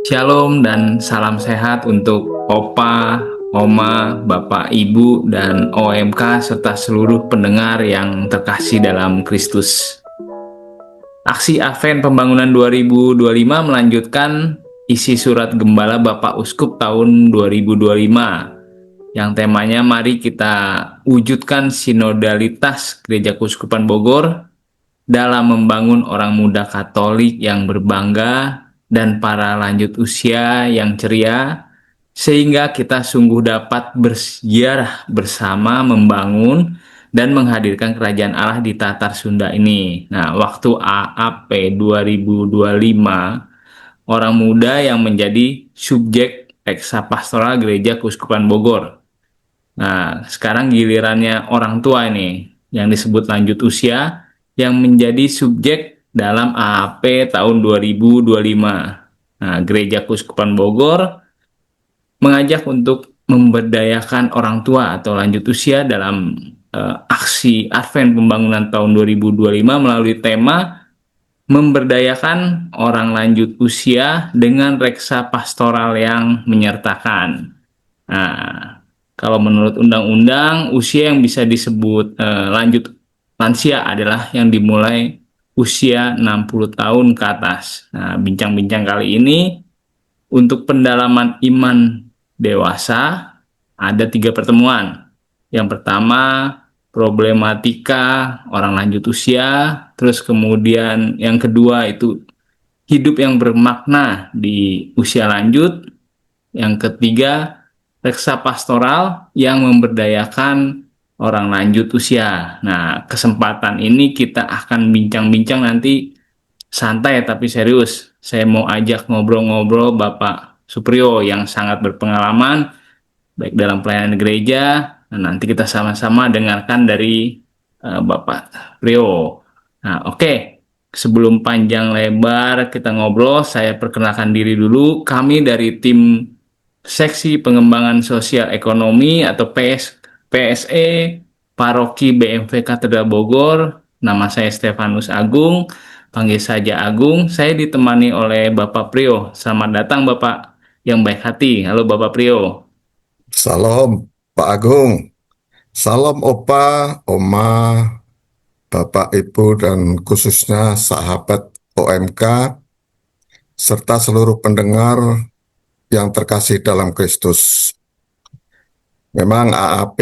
Shalom dan salam sehat untuk Opa, Oma, Bapak, Ibu, dan OMK serta seluruh pendengar yang terkasih dalam Kristus. Aksi Advent Pembangunan 2025 melanjutkan isi surat Gembala Bapak Uskup tahun 2025 yang temanya mari kita wujudkan sinodalitas Gereja Keuskupan Bogor dalam membangun orang muda Katolik yang berbangga dan para lanjut usia yang ceria, sehingga kita sungguh dapat bersejarah bersama membangun dan menghadirkan kerajaan Allah di Tatar Sunda ini. Nah, waktu AAP 2025, orang muda yang menjadi subjek eksa pastoral Gereja Keuskupan Bogor. Nah, sekarang gilirannya orang tua ini yang disebut lanjut usia yang menjadi subjek dalam AAP tahun 2025. Nah, Gereja Keuskupan Bogor mengajak untuk memberdayakan orang tua atau lanjut usia dalam aksi Advent Pembangunan tahun 2025 melalui tema memberdayakan orang lanjut usia dengan reksa pastoral yang menyertakan. Nah, kalau menurut undang-undang, usia yang bisa disebut lanjut lansia adalah yang dimulai usia 60 tahun ke atas. Nah, bincang-bincang kali ini untuk pendalaman iman dewasa ada 3 pertemuan. Yang pertama, problematika orang lanjut usia, terus kemudian yang kedua itu hidup yang bermakna di usia lanjut, yang ketiga, reksa pastoral yang memberdayakan orang lanjut usia. Nah, kesempatan ini kita akan bincang-bincang nanti santai tapi serius. Saya mau ajak ngobrol-ngobrol Bapak Suprio yang sangat berpengalaman baik dalam pelayanan gereja. Nah, nanti kita sama-sama dengarkan dari Bapak Prio. Nah, oke. Sebelum panjang lebar kita ngobrol, saya perkenalkan diri dulu. Kami dari tim Seksi Pengembangan Sosial Ekonomi atau PSE Paroki BMV Katedral Bogor. Nama saya Stefanus Agung, panggil saja Agung. Saya ditemani oleh Bapak Prio. Selamat datang Bapak yang baik hati. Halo Bapak Prio. Salam Pak Agung, salam Opa, Oma, Bapak Ibu dan khususnya sahabat OMK serta seluruh pendengar yang terkasih dalam Kristus. Memang AAP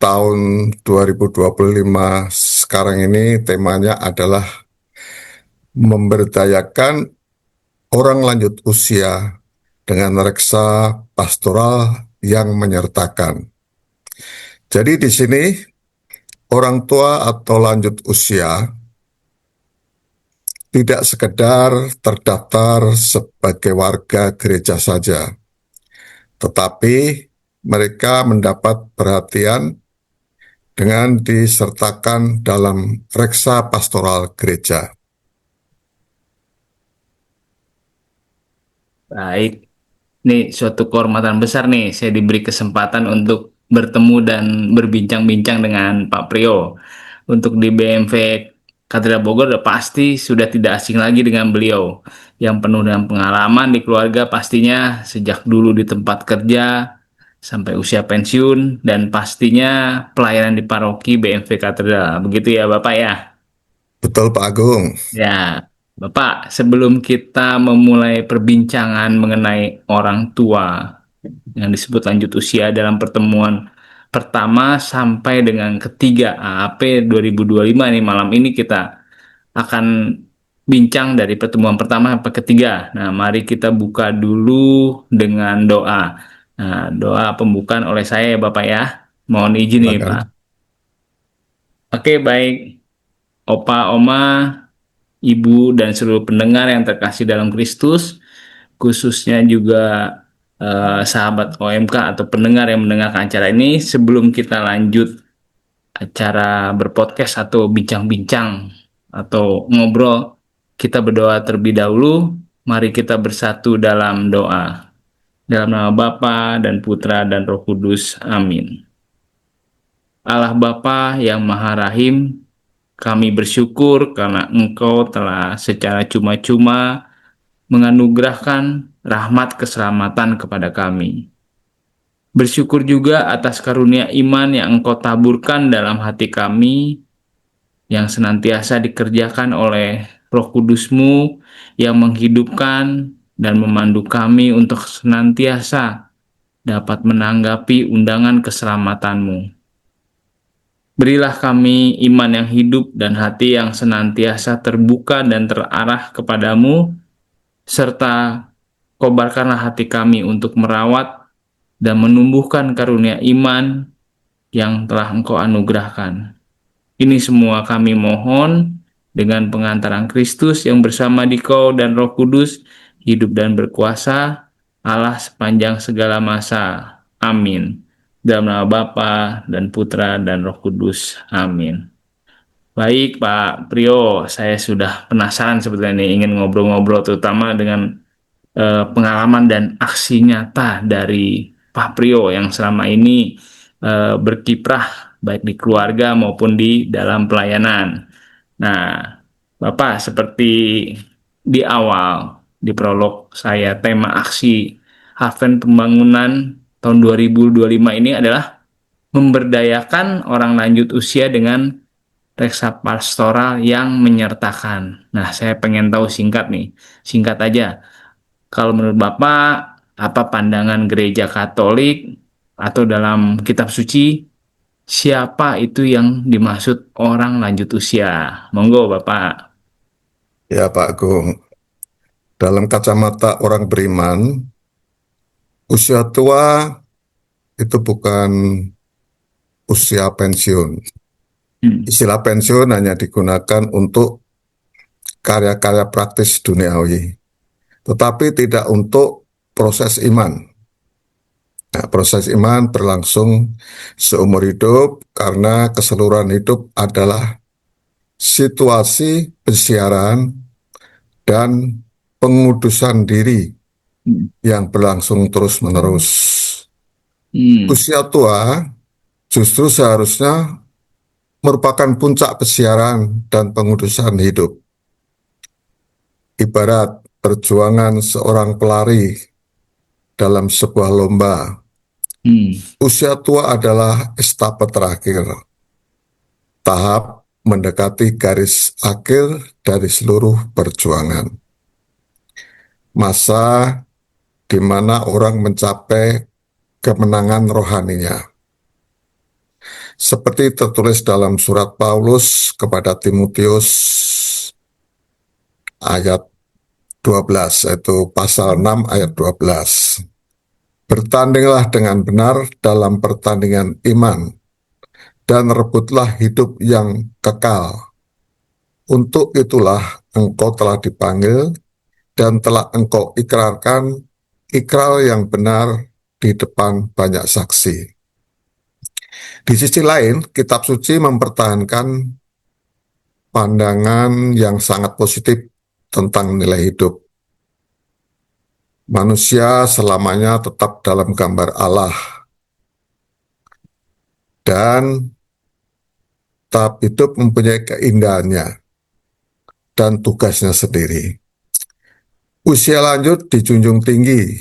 tahun 2025 sekarang ini temanya adalah memberdayakan orang lanjut usia dengan reksa pastoral yang menyertakan. Jadi di sini orang tua atau lanjut usia tidak sekedar terdaftar sebagai warga gereja saja, tetapi mereka mendapat perhatian dengan disertakan dalam reksa pastoral gereja. Baik, ini suatu kehormatan besar nih. Saya diberi kesempatan untuk bertemu dan berbincang-bincang dengan Pak Prio. Untuk di BMV Katedral Bogor udah pasti sudah tidak asing lagi dengan beliau. Yang penuh dengan pengalaman di keluarga pastinya sejak dulu di tempat kerja sampai usia pensiun dan pastinya pelayanan di paroki BMV Katedral. Begitu ya Bapak ya? Betul Pak Agung. Ya, Bapak, sebelum kita memulai perbincangan mengenai orang tua yang disebut lanjut usia dalam pertemuan pertama sampai dengan ketiga AAP 2025 nih malam ini kita akan bincang dari pertemuan pertama sampai ketiga. Nah, mari kita buka dulu dengan doa. Nah, doa pembukaan oleh saya ya Bapak ya. Mohon izin nih Pak. Silakan. Oke, baik. Opa, Oma, Ibu dan seluruh pendengar yang terkasih dalam Kristus, khususnya juga sahabat OMK atau pendengar yang mendengarkan acara ini, sebelum kita lanjut acara berpodcast atau bincang-bincang atau ngobrol, kita berdoa terlebih dahulu. Mari kita bersatu dalam doa. Dalam nama Bapa dan Putra dan Roh Kudus. Amin. Allah Bapa yang Maha Rahim, kami bersyukur karena Engkau telah secara cuma-cuma menganugerahkan rahmat keselamatan kepada kami. Bersyukur juga atas karunia iman yang Engkau taburkan dalam hati kami, yang senantiasa dikerjakan oleh Roh Kudus-Mu yang menghidupkan dan memandu kami untuk senantiasa dapat menanggapi undangan keselamatan-Mu. Berilah kami iman yang hidup dan hati yang senantiasa terbuka dan terarah kepadamu, serta kobarkanlah hati kami untuk merawat dan menumbuhkan karunia iman yang telah Engkau anugerahkan. Ini semua kami mohon dengan pengantaran Kristus yang bersama Dikau dan Roh Kudus, hidup dan berkuasa, Allah sepanjang segala masa. Amin. Dalam nama Bapa dan Putra dan Roh Kudus. Amin. Baik, Pak Prio, saya sudah penasaran sebetulnya nih, ingin ngobrol-ngobrol terutama dengan pengalaman dan aksi nyata dari Pak Prio yang selama ini berkiprah baik di keluarga maupun di dalam pelayanan. Nah, Bapak, seperti di awal, di prolog saya, tema aksi Advent Pembangunan tahun 2025 ini adalah memberdayakan orang lanjut usia dengan reksa pastoral yang menyertakan. Nah, saya pengen tahu singkat nih, singkat aja. Kalau menurut Bapak, apa pandangan gereja Katolik atau dalam kitab suci, siapa itu yang dimaksud orang lanjut usia? Monggo, Bapak. Ya Pak Agung, dalam kacamata orang beriman, usia tua itu bukan usia pensiun. Hmm. Istilah pensiun hanya digunakan untuk karya-karya praktis duniawi, tetapi tidak untuk proses iman. Nah, proses iman berlangsung seumur hidup karena keseluruhan hidup adalah situasi pensiaran dan pengudusan diri Hmm. yang berlangsung terus-menerus. Hmm. Usia tua justru seharusnya merupakan puncak pesiaran dan pengudusan hidup. Ibarat perjuangan seorang pelari dalam sebuah lomba. Hmm. Usia tua adalah estafet terakhir, tahap mendekati garis akhir dari seluruh perjuangan. Masa di mana orang mencapai kemenangan rohaninya. Seperti tertulis dalam surat Paulus kepada Timotius ayat 12, yaitu pasal 6 ayat 12. Bertandinglah dengan benar dalam pertandingan iman, dan rebutlah hidup yang kekal. Untuk itulah engkau telah dipanggil, dan telah engkau ikrarkan ikrar yang benar di depan banyak saksi. Di sisi lain, kitab suci mempertahankan pandangan yang sangat positif tentang nilai hidup. Manusia selamanya tetap dalam gambar Allah, dan tahap hidup mempunyai keindahannya dan tugasnya sendiri. Usia lanjut dijunjung tinggi,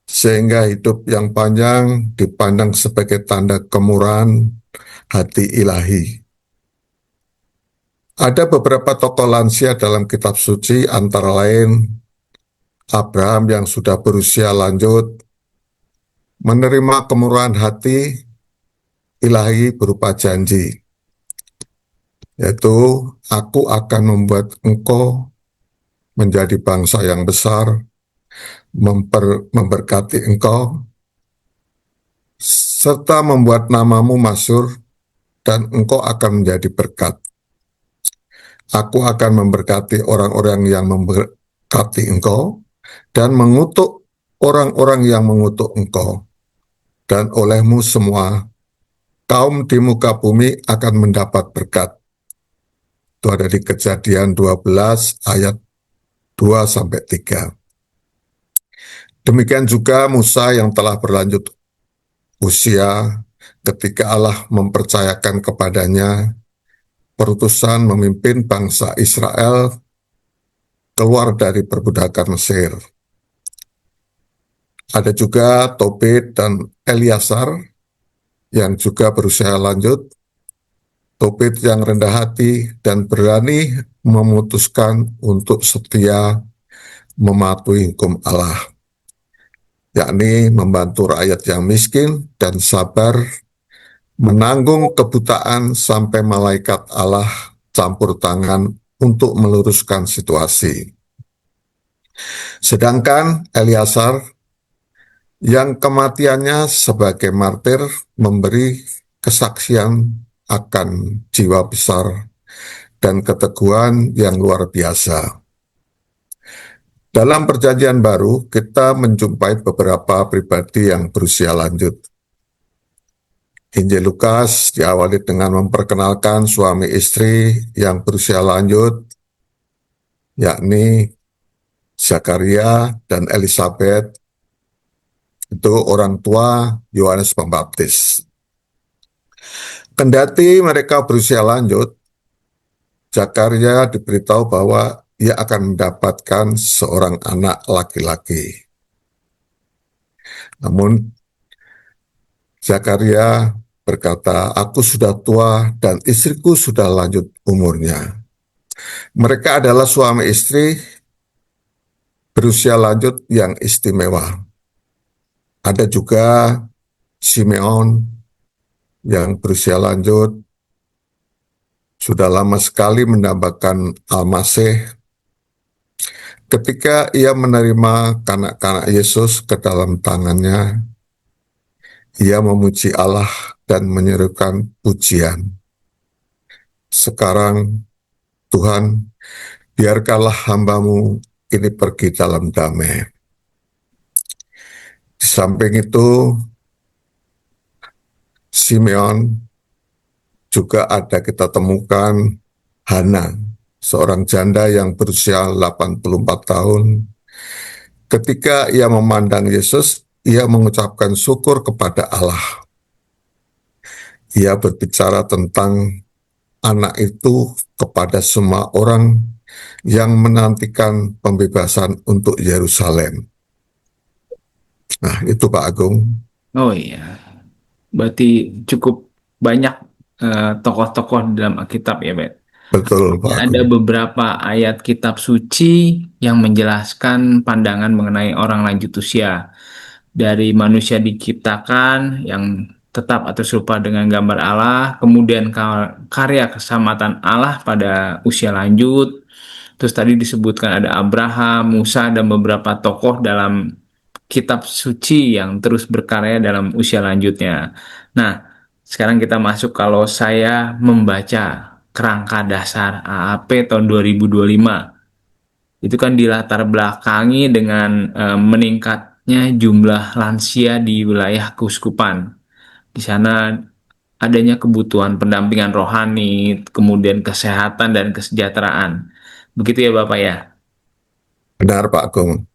sehingga hidup yang panjang dipandang sebagai tanda kemurahan hati ilahi. Ada beberapa tokoh lansia dalam kitab suci, antara lain Abraham yang sudah berusia lanjut, menerima kemurahan hati ilahi berupa janji, yaitu aku akan membuat engkau menjadi bangsa yang besar, memberkati engkau, serta membuat namamu masyhur, dan engkau akan menjadi berkat. Aku akan memberkati orang-orang yang memberkati engkau, dan mengutuk orang-orang yang mengutuk engkau. Dan olehmu semua kaum di muka bumi akan mendapat berkat. Itu ada di Kejadian 12 ayat 2-3. Demikian juga Musa yang telah berlanjut usia ketika Allah mempercayakan kepadanya perutusan memimpin bangsa Israel keluar dari perbudakan Mesir. Ada juga Tobit dan Eliasar yang juga berusia lanjut. Tobit yang rendah hati dan berani memutuskan untuk setia mematuhi hukum Allah, yakni membantu rakyat yang miskin dan sabar menanggung kebutaan sampai malaikat Allah campur tangan untuk meluruskan situasi. Sedangkan Eliasar yang kematiannya sebagai martir memberi kesaksian akan jiwa besar dan keteguhan yang luar biasa. Dalam perjanjian baru, kita menjumpai beberapa pribadi yang berusia lanjut. Injil Lukas diawali dengan memperkenalkan suami istri yang berusia lanjut, yakni Zakaria dan Elizabeth, itu orang tua Yohanes Pembaptis. Kendati mereka berusia lanjut, Zakaria diberitahu bahwa ia akan mendapatkan seorang anak laki-laki. Namun Zakaria berkata, "Aku sudah tua dan istriku sudah lanjut umurnya." Mereka adalah suami istri berusia lanjut yang istimewa. Ada juga Simeon yang berusia lanjut, sudah lama sekali mendambakan Al-Masih. Ketika ia menerima kanak-kanak Yesus ke dalam tangannya, ia memuji Allah dan menyerukan pujian. "Sekarang, Tuhan, biarkanlah hambamu ini pergi dalam damai." Di samping itu, Simeon juga ada kita temukan Hana, seorang janda yang berusia 84 tahun. Ketika ia memandang Yesus, ia mengucapkan syukur kepada Allah. Ia berbicara tentang anak itu kepada semua orang yang menantikan pembebasan untuk Yerusalem. Nah, itu Pak Agung. Oh iya, berarti cukup banyak tokoh-tokoh dalam Alkitab ya, Bet. Betul, Pak Ada Agung. beberapa ayat kitab suci yang menjelaskan pandangan mengenai orang lanjut usia. Dari manusia diciptakan yang tetap atau serupa dengan gambar Allah, kemudian karya keselamatan Allah pada usia lanjut. Terus tadi disebutkan ada Abraham, Musa, dan beberapa tokoh dalam kitab suci yang terus berkarya dalam usia lanjutnya. Nah, sekarang kita masuk kalau saya membaca kerangka dasar AAP tahun 2025. Itu kan dilatar belakangi dengan meningkatnya jumlah lansia di wilayah keuskupan. Di sana adanya kebutuhan pendampingan rohani, kemudian kesehatan dan kesejahteraan. Begitu ya Bapak ya? Benar, Pak Agung.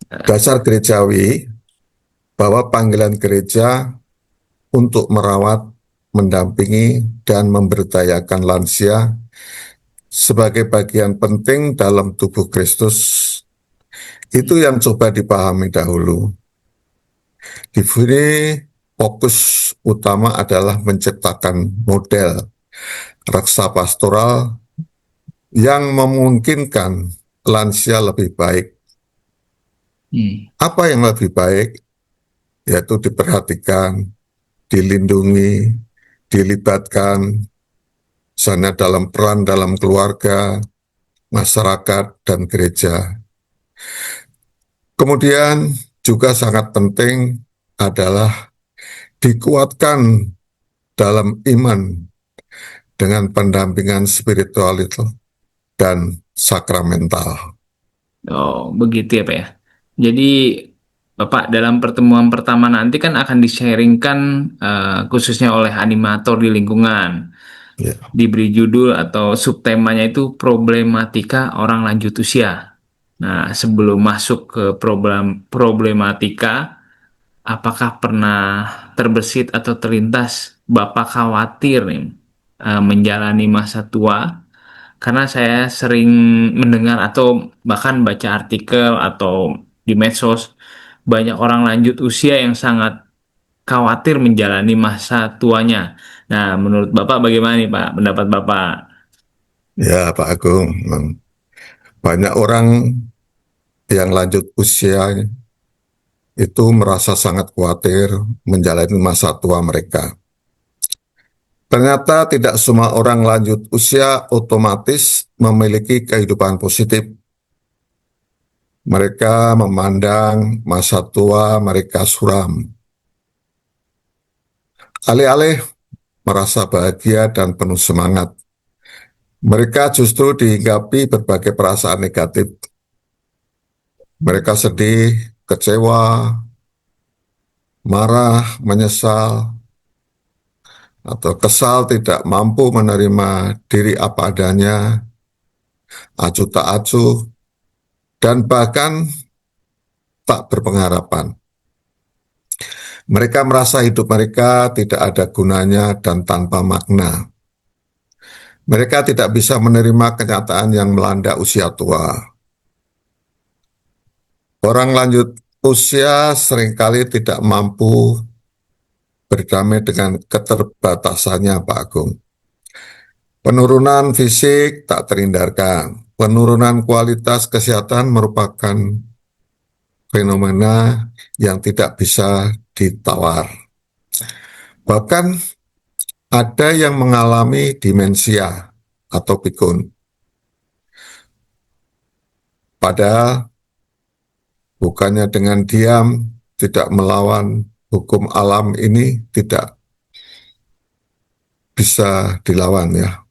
Dasar gerejawi bahwa panggilan gereja untuk merawat, mendampingi, dan memberdayakan lansia sebagai bagian penting dalam tubuh Kristus. Itu yang coba dipahami dahulu. Di sini fokus utama adalah menciptakan model raksa pastoral yang memungkinkan lansia lebih baik. Apa yang lebih baik? Yaitu diperhatikan, dilindungi, dilibatkan, misalnya dalam peran dalam keluarga, masyarakat, dan gereja. Kemudian juga sangat penting adalah dikuatkan dalam iman dengan pendampingan spiritual dan sakramental. Oh, begitu ya Pak ya. Jadi Bapak dalam pertemuan pertama nanti kan akan di-sharingkan khususnya oleh animator di lingkungan. Ya. Diberi judul atau subtemanya itu problematika orang lanjut usia. Nah, sebelum masuk ke problematika, apakah pernah terbersit atau terlintas Bapak khawatir nih menjalani masa tua? Karena saya sering mendengar atau bahkan baca artikel atau di medsos banyak orang lanjut usia yang sangat khawatir menjalani masa tuanya. Nah, menurut Bapak bagaimana nih Pak, pendapat Bapak? Ya, Pak Agung, banyak orang yang lanjut usia itu merasa sangat khawatir menjalani masa tua mereka. Ternyata tidak semua orang lanjut usia otomatis memiliki kehidupan positif. Mereka memandang masa tua mereka suram. Alih-alih merasa bahagia dan penuh semangat, mereka justru dihinggapi berbagai perasaan negatif. Mereka sedih, kecewa, marah, menyesal, atau kesal tidak mampu menerima diri apa adanya, acuh tak acuh, dan bahkan tak berpengharapan. Mereka merasa hidup mereka tidak ada gunanya dan tanpa makna. Mereka tidak bisa menerima kenyataan yang melanda usia tua. Orang lanjut usia seringkali tidak mampu berdamai dengan keterbatasannya, Pak Agung. Penurunan fisik tak terhindarkan. Penurunan kualitas kesehatan merupakan fenomena yang tidak bisa ditawar. Bahkan ada yang mengalami demensia atau pikun. Padahal bukannya dengan diam tidak melawan hukum alam ini tidak bisa dilawan ya.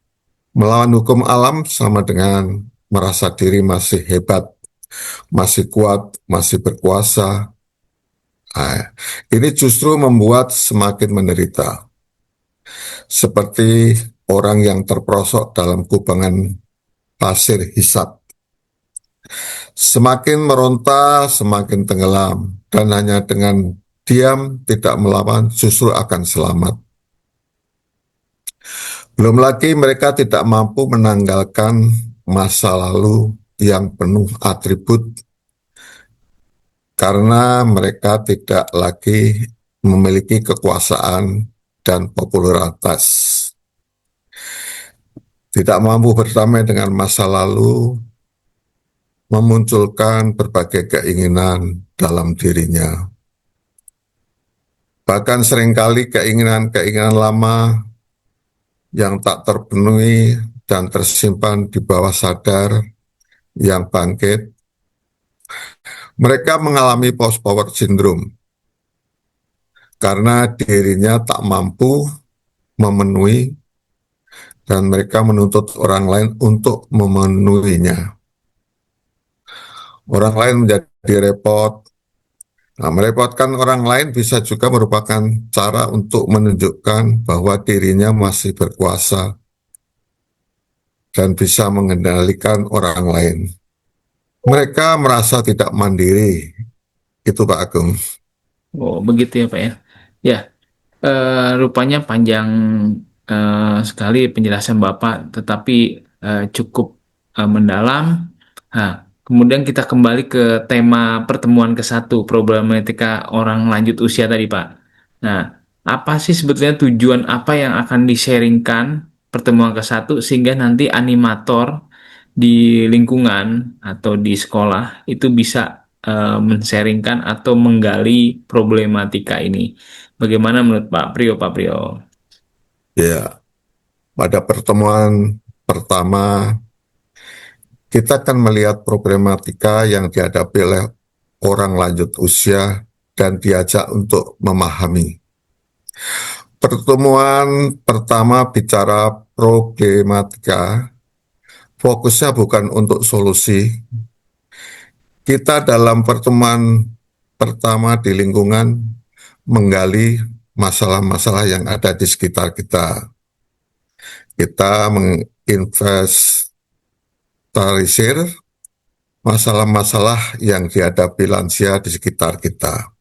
Melawan hukum alam sama dengan merasa diri masih hebat, masih kuat, masih berkuasa. Nah, ini justru membuat semakin menderita. Seperti orang yang terperosok dalam kubangan pasir hisap. Semakin meronta, semakin tenggelam. Dan hanya dengan diam, tidak melawan, justru akan selamat. Belum lagi mereka tidak mampu menanggalkan masa lalu yang penuh atribut karena mereka tidak lagi memiliki kekuasaan dan popularitas. Tidak mampu berdamai dengan masa lalu, memunculkan berbagai keinginan dalam dirinya. Bahkan seringkali keinginan-keinginan lama yang tak terpenuhi dan tersimpan di bawah sadar yang bangkit. Mereka mengalami post-power syndrome karena dirinya tak mampu memenuhi dan mereka menuntut orang lain untuk memenuhinya. Orang lain menjadi repot. Nah, merepotkan orang lain bisa juga merupakan cara untuk menunjukkan bahwa dirinya masih berkuasa dan bisa mengendalikan orang lain. Mereka merasa tidak mandiri. Itu Pak Agung. Oh, begitu ya Pak ya. Ya, rupanya panjang sekali penjelasan Bapak, tetapi cukup mendalam. Nah, kemudian kita kembali ke tema pertemuan ke-1, problematika orang lanjut usia tadi, Pak. Nah, apa sih sebetulnya tujuan apa yang akan di-sharingkan pertemuan ke-1 sehingga nanti animator di lingkungan atau di sekolah itu bisa men-sharingkan atau menggali problematika ini. Bagaimana menurut Pak Prio, Pak Prio? Ya, pada pertemuan pertama kita akan melihat problematika yang dihadapi oleh orang lanjut usia dan diajak untuk memahami. Pertemuan pertama bicara problematika, fokusnya bukan untuk solusi. Kita dalam pertemuan pertama di lingkungan menggali masalah-masalah yang ada di sekitar kita. Kita menginventarisir masalah-masalah yang dihadapi lansia di sekitar kita.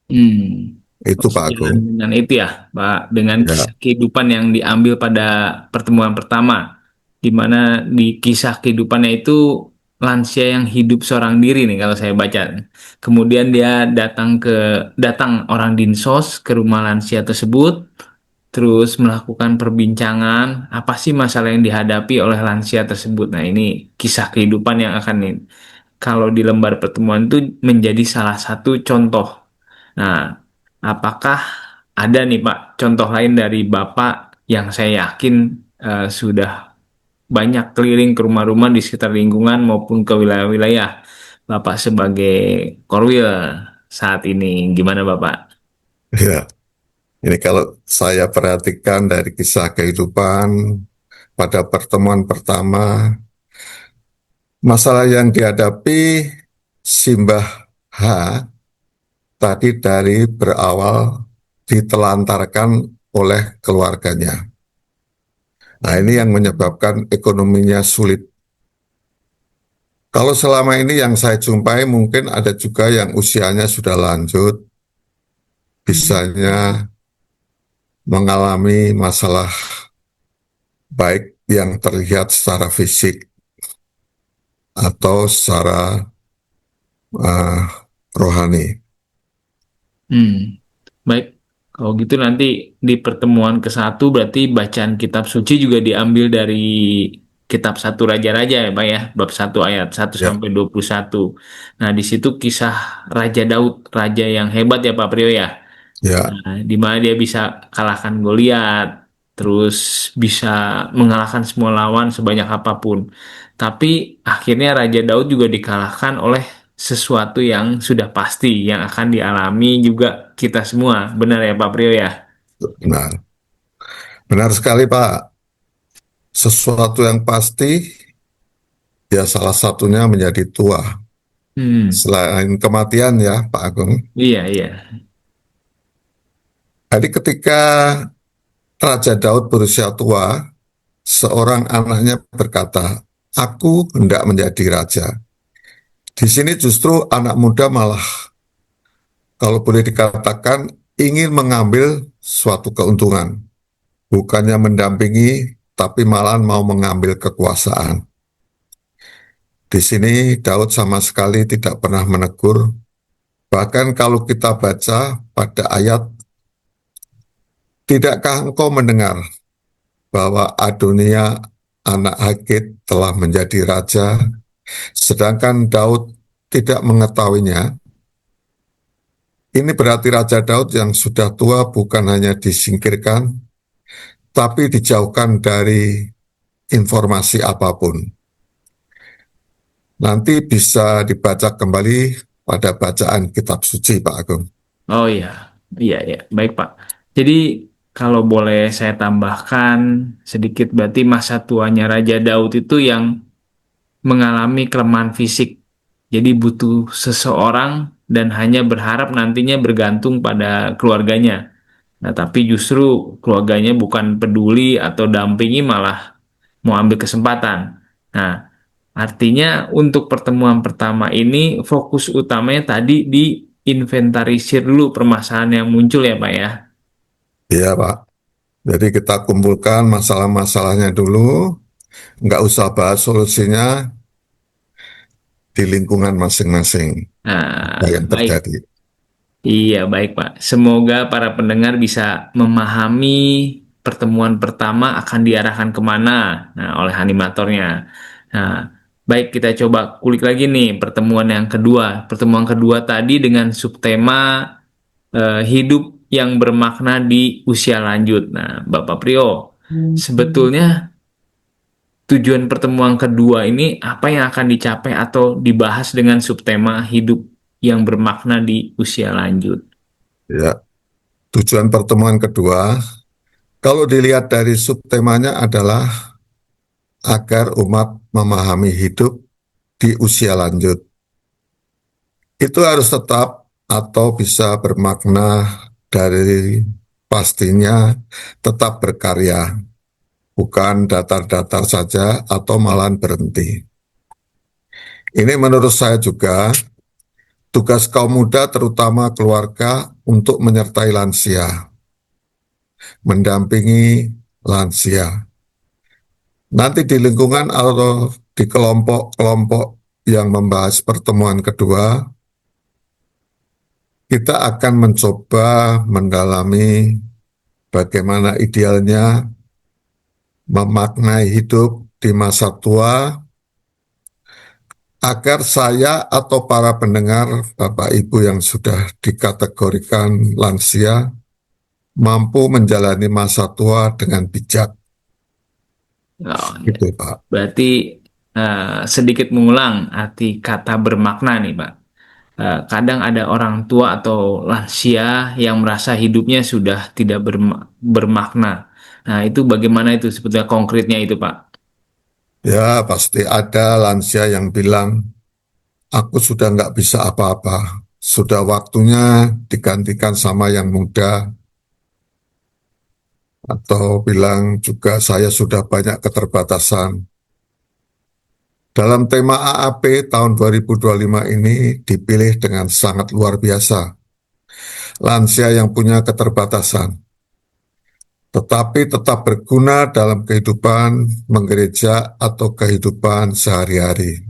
Hmm, Itu Pak sejalan Agung. dengan itu ya, Pak, dengan Ya, kisah kehidupan yang diambil pada pertemuan pertama, di mana di kisah kehidupannya itu lansia yang hidup seorang diri nih kalau saya baca. Kemudian dia datang orang dinsos ke rumah lansia tersebut, terus melakukan perbincangan apa sih masalah yang dihadapi oleh lansia tersebut. Nah, ini kisah kehidupan yang akan nih, kalau di lembar pertemuan itu menjadi salah satu contoh. Nah, apakah ada nih Pak contoh lain dari Bapak yang saya yakin sudah banyak keliling ke rumah-rumah di sekitar lingkungan maupun ke wilayah-wilayah Bapak sebagai Korwil saat ini, gimana Bapak? Ya, ini kalau saya perhatikan dari kisah kehidupan pada pertemuan pertama, masalah yang dihadapi Simbah H tadi dari berawal ditelantarkan oleh keluarganya. Nah, ini yang menyebabkan ekonominya sulit. Kalau selama ini yang saya jumpai mungkin ada juga yang usianya sudah lanjut, bisanya mengalami masalah baik yang terlihat secara fisik atau secara uh, rohani. Hmm, baik. Kalau gitu nanti di pertemuan ke-1 berarti bacaan kitab suci juga diambil dari kitab 1 Raja-Raja ya Pak ya, bab 1 ayat 1 Ya, sampai 21. Nah, di situ kisah Raja Daud, raja yang hebat ya Pak Priyo ya. ya, Nah, di mana dia bisa kalahkan Goliat, terus bisa mengalahkan semua lawan sebanyak apapun. Tapi akhirnya Raja Daud juga dikalahkan oleh sesuatu yang sudah pasti yang akan dialami juga kita semua. Benar ya Pak Priyo ya? benar. Benar sekali Pak. Sesuatu yang pasti, ya salah satunya menjadi tua. Hmm, Selain kematian ya Pak Agung. iya iya. Jadi ketika Raja Daud berusia tua, seorang anaknya berkata, aku hendak menjadi raja. Di sini justru anak muda malah, kalau boleh dikatakan, ingin mengambil suatu keuntungan. Bukannya mendampingi, tapi malah mau mengambil kekuasaan. Di sini Daud sama sekali tidak pernah menegur. Bahkan kalau kita baca pada ayat, tidakkah engkau mendengar bahwa Adonia anak Hagit telah menjadi raja, sedangkan Daud tidak mengetahuinya. Ini berarti Raja Daud yang sudah tua bukan hanya disingkirkan, tapi dijauhkan dari informasi apapun. Nanti bisa dibaca kembali pada bacaan kitab suci, Pak Agung. Oh iya, iya iya. Baik Pak. Jadi kalau boleh saya tambahkan sedikit, berarti masa tuanya Raja Daud itu yang mengalami kelemahan fisik. Jadi butuh seseorang dan hanya berharap nantinya bergantung pada keluarganya. Nah, tapi justru keluarganya bukan peduli atau dampingi, malah mau ambil kesempatan. Nah, artinya untuk pertemuan pertama ini fokus utamanya tadi di inventarisir dulu permasalahan yang muncul ya Pak ya. Iya, Pak. Jadi kita kumpulkan masalah-masalahnya dulu, nggak usah bahas solusinya di lingkungan masing-masing. Apa Nah, yang baik. terjadi. Iya, baik Pak. Semoga para pendengar bisa memahami pertemuan pertama akan diarahkan kemana, nah, oleh animatornya. Nah, baik, kita coba kulik lagi nih pertemuan yang kedua. Pertemuan kedua tadi dengan subtema hidup yang bermakna di usia lanjut. Nah, Bapak Prio, sebetulnya tujuan pertemuan kedua ini apa yang akan dicapai atau dibahas dengan subtema hidup yang bermakna di usia lanjut? Ya, tujuan pertemuan kedua, kalau dilihat dari subtemanya adalah agar umat memahami hidup di usia lanjut. Itu harus tetap atau bisa bermakna dari pastinya tetap berkarya, bukan datar-datar saja atau malahan berhenti. Ini menurut saya juga tugas kaum muda terutama keluarga untuk menyertai lansia, mendampingi lansia. Nanti di lingkungan atau di kelompok-kelompok yang membahas pertemuan kedua, kita akan mencoba mendalami bagaimana idealnya memaknai hidup di masa tua agar saya atau para pendengar, Bapak Ibu yang sudah dikategorikan lansia, mampu menjalani masa tua dengan bijak. Oh, ya. Gitu, Pak. Berarti sedikit mengulang arti kata bermakna nih, Pak. Kadang ada orang tua atau lansia yang merasa hidupnya sudah tidak bermakna. Nah, itu bagaimana itu sebetulnya konkretnya itu, Pak? Ya, pasti ada lansia yang bilang, aku sudah nggak bisa apa-apa. Sudah waktunya digantikan sama yang muda. Atau bilang juga saya sudah banyak keterbatasan. Dalam tema AAP tahun 2025 ini dipilih dengan sangat luar biasa. Lansia yang punya keterbatasan, tetapi tetap berguna dalam kehidupan menggereja atau kehidupan sehari-hari.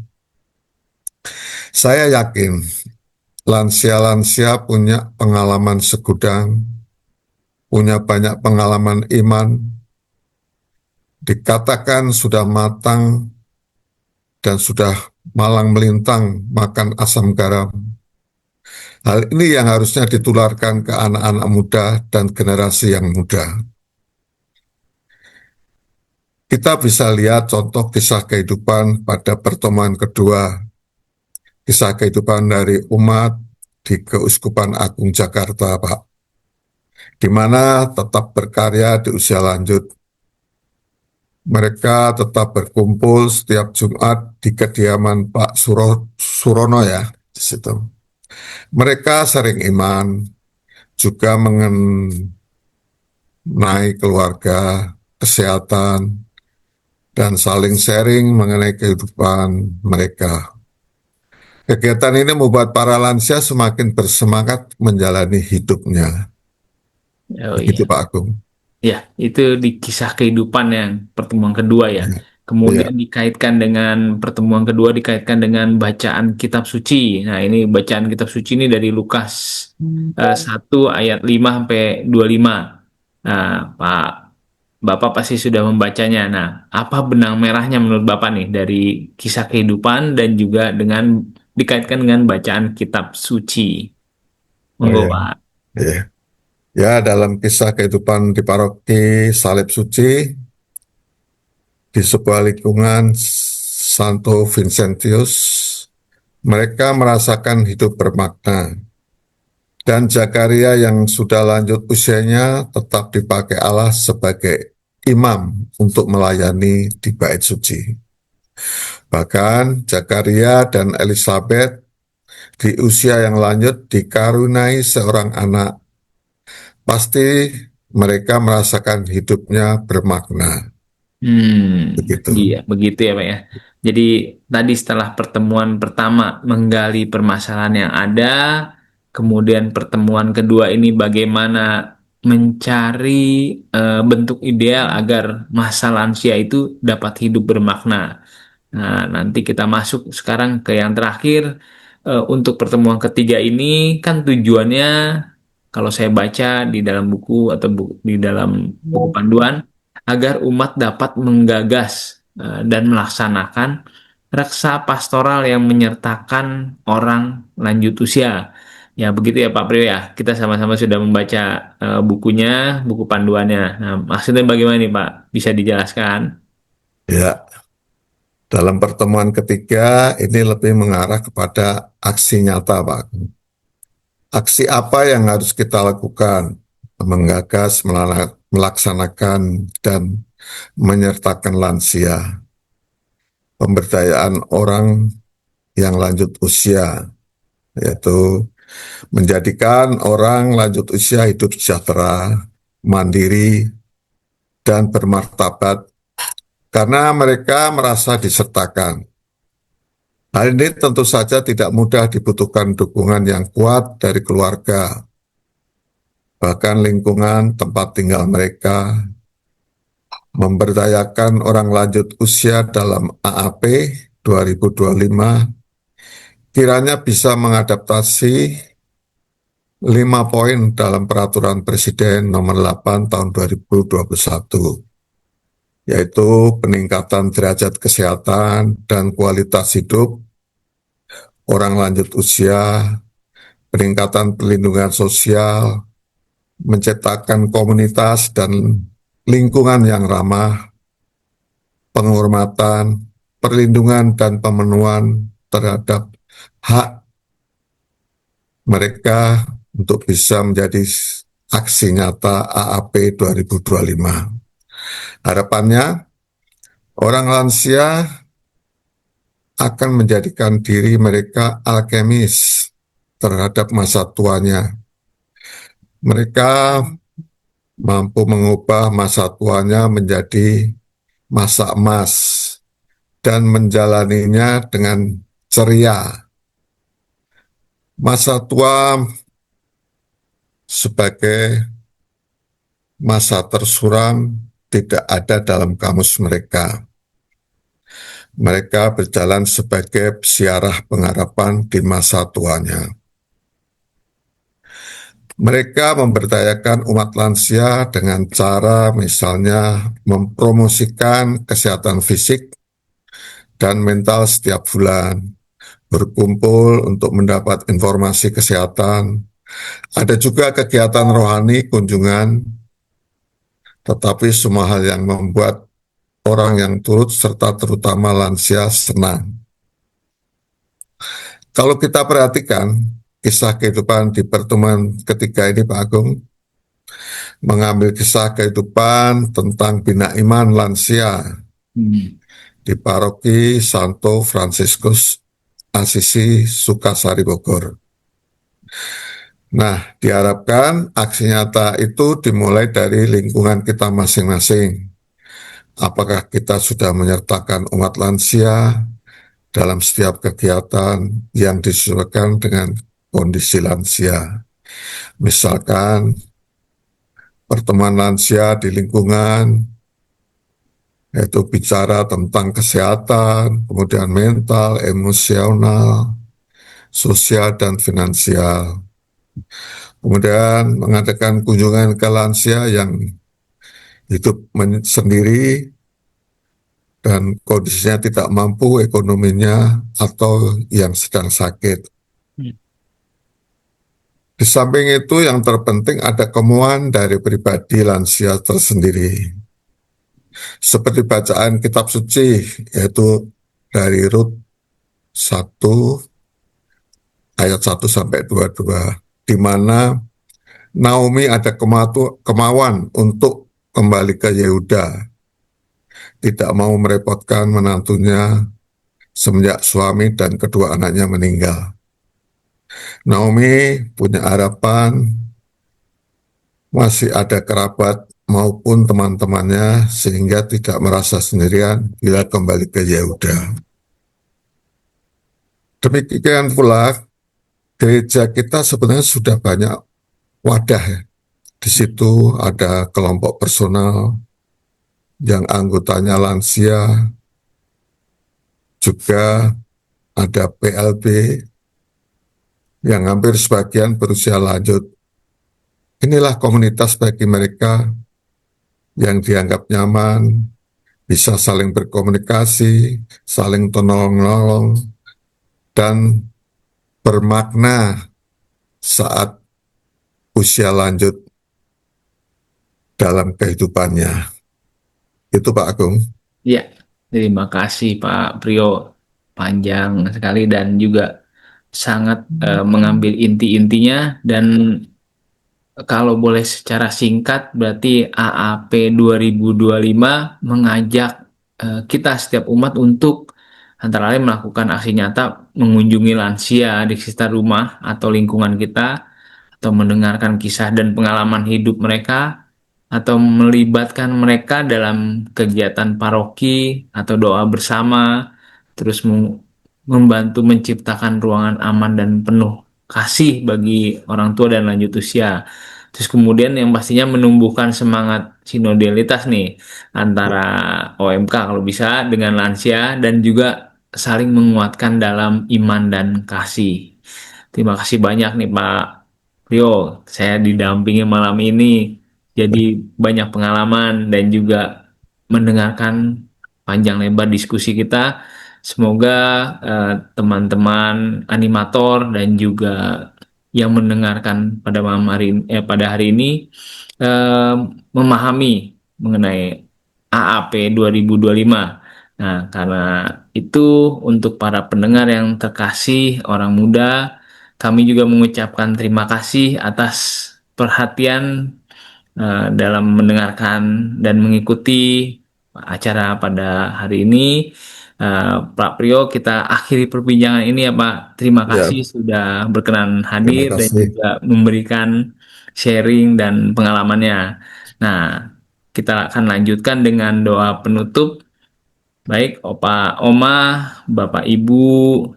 Saya yakin lansia-lansia punya pengalaman segudang, punya banyak pengalaman iman, dikatakan sudah matang dan sudah malang melintang makan asam garam. Hal ini yang harusnya ditularkan ke anak-anak muda dan generasi yang muda. Kita bisa lihat contoh kisah kehidupan pada pertemuan kedua, kisah kehidupan dari umat di Keuskupan Agung Jakarta, Pak, di mana tetap berkarya di usia lanjut. Mereka tetap berkumpul setiap Jumat di kediaman Pak Surono ya, di situ. Mereka sering iman, juga mengenai keluarga, kesehatan, dan saling sharing mengenai kehidupan mereka. Kegiatan ini membuat para lansia semakin bersemangat menjalani hidupnya. Oh Begitu iya. Pak Agung. Ya, itu di kisah kehidupan yang pertemuan kedua ya. Ya, Kemudian ya, dikaitkan dengan pertemuan kedua dikaitkan dengan bacaan kitab suci. Nah, ini bacaan kitab suci ini dari Lukas 1 ayat 5 sampai 25. Nah, Pak Bapak pasti sudah membacanya. Nah, apa benang merahnya menurut Bapak nih dari kisah kehidupan dan juga dengan dikaitkan dengan bacaan kitab suci? oh Monggo, ya, Pak. ya. Ya, dalam kisah kehidupan di paroki Salib Suci, di sebuah lingkungan Santo Vincentius, mereka merasakan hidup bermakna. Dan Zakaria yang sudah lanjut usianya tetap dipakai Allah sebagai imam untuk melayani di bait suci. Bahkan Zakaria dan Elizabeth di usia yang lanjut dikaruniai seorang anak. Pasti mereka merasakan hidupnya bermakna. Begitu. Iya, begitu ya, Pak ya. Jadi tadi setelah pertemuan pertama menggali permasalahan yang ada, kemudian pertemuan kedua ini bagaimana mencari bentuk ideal agar masa lansia itu dapat hidup bermakna. Nah, nanti kita masuk sekarang ke yang terakhir. Untuk pertemuan ketiga ini kan tujuannya, kalau saya baca di dalam buku atau di dalam buku panduan, agar umat dapat menggagas dan melaksanakan reksa pastoral yang menyertakan orang lanjut usia. Ya begitu ya Pak Priyo ya. Kita sama-sama sudah membaca bukunya, buku panduannya. Nah, maksudnya bagaimana nih Pak? Bisa dijelaskan? Ya, dalam pertemuan ketiga ini lebih mengarah kepada aksi nyata, Pak. Aksi apa yang harus kita lakukan? Menggagas, melaksanakan, dan menyertakan lansia. Pemberdayaan orang yang lanjut usia, yaitu menjadikan orang lanjut usia hidup sejahtera, mandiri, dan bermartabat karena mereka merasa disertakan. Hal ini tentu saja tidak mudah, dibutuhkan dukungan yang kuat dari keluarga, bahkan lingkungan tempat tinggal mereka, memberdayakan orang lanjut usia dalam AAP 2025 kiranya bisa mengadaptasi 5 poin dalam Peraturan Presiden Nomor 8 Tahun 2021, yaitu peningkatan derajat kesehatan dan kualitas hidup orang lanjut usia, peningkatan perlindungan sosial, menciptakan komunitas dan lingkungan yang ramah, penghormatan, perlindungan dan pemenuhan terhadap hak mereka untuk bisa menjadi aksi nyata AAP 2025. Harapannya, orang lansia akan menjadikan diri mereka alkemis terhadap masa tuanya. Mereka mampu mengubah masa tuanya menjadi masa emas dan menjalaninya dengan ceria. Masa tua sebagai masa tersuram tidak ada dalam kamus mereka. Mereka berjalan sebagai siarah pengharapan di masa tuanya. Mereka memberdayakan umat lansia dengan cara misalnya mempromosikan kesehatan fisik dan mental setiap bulan, berkumpul untuk mendapat informasi kesehatan. Ada juga kegiatan rohani, kunjungan, tetapi semua hal yang membuat orang yang turut serta terutama lansia senang. Kalau kita perhatikan kisah kehidupan di pertemuan ketiga ini, Pak Agung, mengambil kisah kehidupan tentang bina iman lansia di Paroki Santo Fransiskus Asisi Sukasari Bogor. Nah, diharapkan aksi nyata itu dimulai dari lingkungan kita masing-masing. Apakah kita sudah menyertakan umat lansia dalam setiap kegiatan yang disesuaikan dengan kondisi lansia? Misalkan pertemuan lansia di lingkungan, yaitu bicara tentang kesehatan, kemudian mental, emosional, sosial, dan finansial. Kemudian mengadakan kunjungan ke lansia yang hidup sendiri dan kondisinya tidak mampu ekonominya atau yang sedang sakit. Di samping itu yang terpenting ada kemauan dari pribadi lansia tersendiri. Seperti bacaan kitab suci, yaitu dari Rut 1 ayat 1 sampai 22, di mana Naomi ada kemauan untuk kembali ke Yehuda, tidak mau merepotkan menantunya semenjak suami dan kedua anaknya meninggal. Naomi punya harapan masih ada kerabat maupun teman-temannya sehingga tidak merasa sendirian bila kembali ke Yehuda. Demikian pula gereja kita sebenarnya sudah banyak wadah ya. Di situ ada kelompok personal yang anggotanya lansia, juga ada PLB yang hampir sebagian berusia lanjut. Inilah komunitas bagi mereka yang dianggap nyaman, bisa saling berkomunikasi, saling tolong-menolong, dan bermakna saat usia lanjut dalam kehidupannya. Itu Pak Agung. Ya, terima kasih Pak Priyo. Panjang sekali dan juga sangat mengambil inti-intinya, dan kalau boleh secara singkat berarti AAP 2025 mengajak kita setiap umat untuk antara lain melakukan aksi nyata mengunjungi lansia di sekitar rumah atau lingkungan kita, atau mendengarkan kisah dan pengalaman hidup mereka, atau melibatkan mereka dalam kegiatan paroki atau doa bersama, terus membantu menciptakan ruangan aman dan penuh kasih bagi orang tua dan lanjut usia. Terus kemudian yang pastinya menumbuhkan semangat sinodalitas nih antara OMK kalau bisa dengan lansia, dan juga saling menguatkan dalam iman dan kasih. Terima kasih banyak nih Pak Rio, saya didampingi malam ini, jadi banyak pengalaman dan juga mendengarkan panjang lebar diskusi kita. Semoga teman-teman animator dan juga yang mendengarkan pada malam hari pada hari ini eh, memahami mengenai AAP 2025. Nah, karena itu untuk para pendengar yang terkasih, orang muda, kami juga mengucapkan terima kasih atas perhatian dalam mendengarkan dan mengikuti acara pada hari ini. Pak Priyo, kita akhiri perbincangan ini ya Pak. Terima Ya, kasih sudah berkenan terima hadir dan kasih. juga memberikan sharing dan pengalamannya. Nah, kita akan lanjutkan dengan doa penutup. Baik, Opa, Oma, Bapak, Ibu,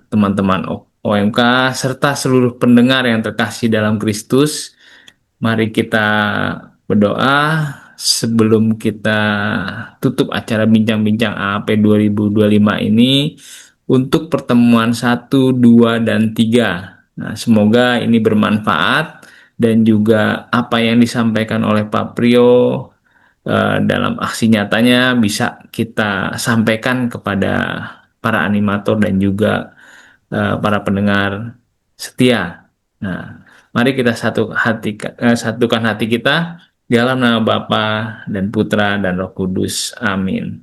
teman-teman OMK, serta seluruh pendengar yang terkasih dalam Kristus, mari kita berdoa sebelum kita tutup acara bincang-bincang AAP 2025 ini untuk pertemuan 1, 2, dan 3. Nah, semoga ini bermanfaat dan juga apa yang disampaikan oleh Pak Prio dalam aksi nyatanya bisa kita sampaikan kepada para animator dan juga para pendengar setia. Nah, mari kita satukan hati kita dalam nama Bapa dan Putra dan Roh Kudus. Amin.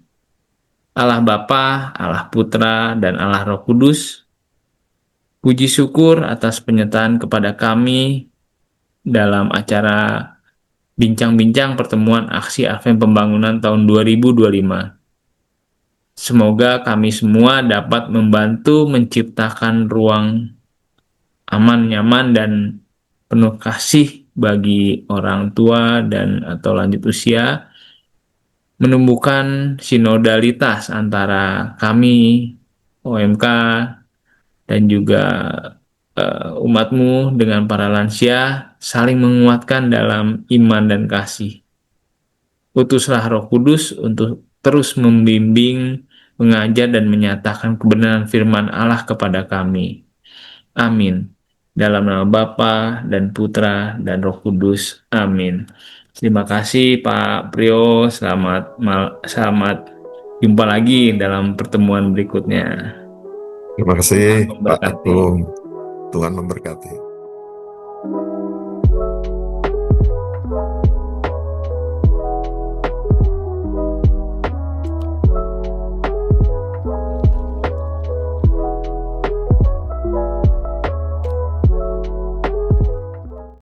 Allah Bapa, Allah Putra, dan Allah Roh Kudus, puji syukur atas penyertaan kepada kami dalam acara bincang-bincang pertemuan aksi Advent Pembangunan tahun 2025. Semoga kami semua dapat membantu menciptakan ruang aman, nyaman, dan penuh kasih bagi orang tua dan atau lanjut usia, menumbuhkan sinodalitas antara kami, OMK, dan juga umatmu dengan para lansia, saling menguatkan dalam iman dan kasih. Utuslah Roh Kudus untuk terus membimbing, mengajar, dan menyatakan kebenaran firman Allah kepada kami. Amin. Dalam nama Bapa dan Putra dan Roh Kudus. Amin. Terima kasih Pak Prio. Selamat jumpa lagi dalam pertemuan berikutnya. Terima kasih, Tuhan Pak memberkati. Agung. Tuhan memberkati.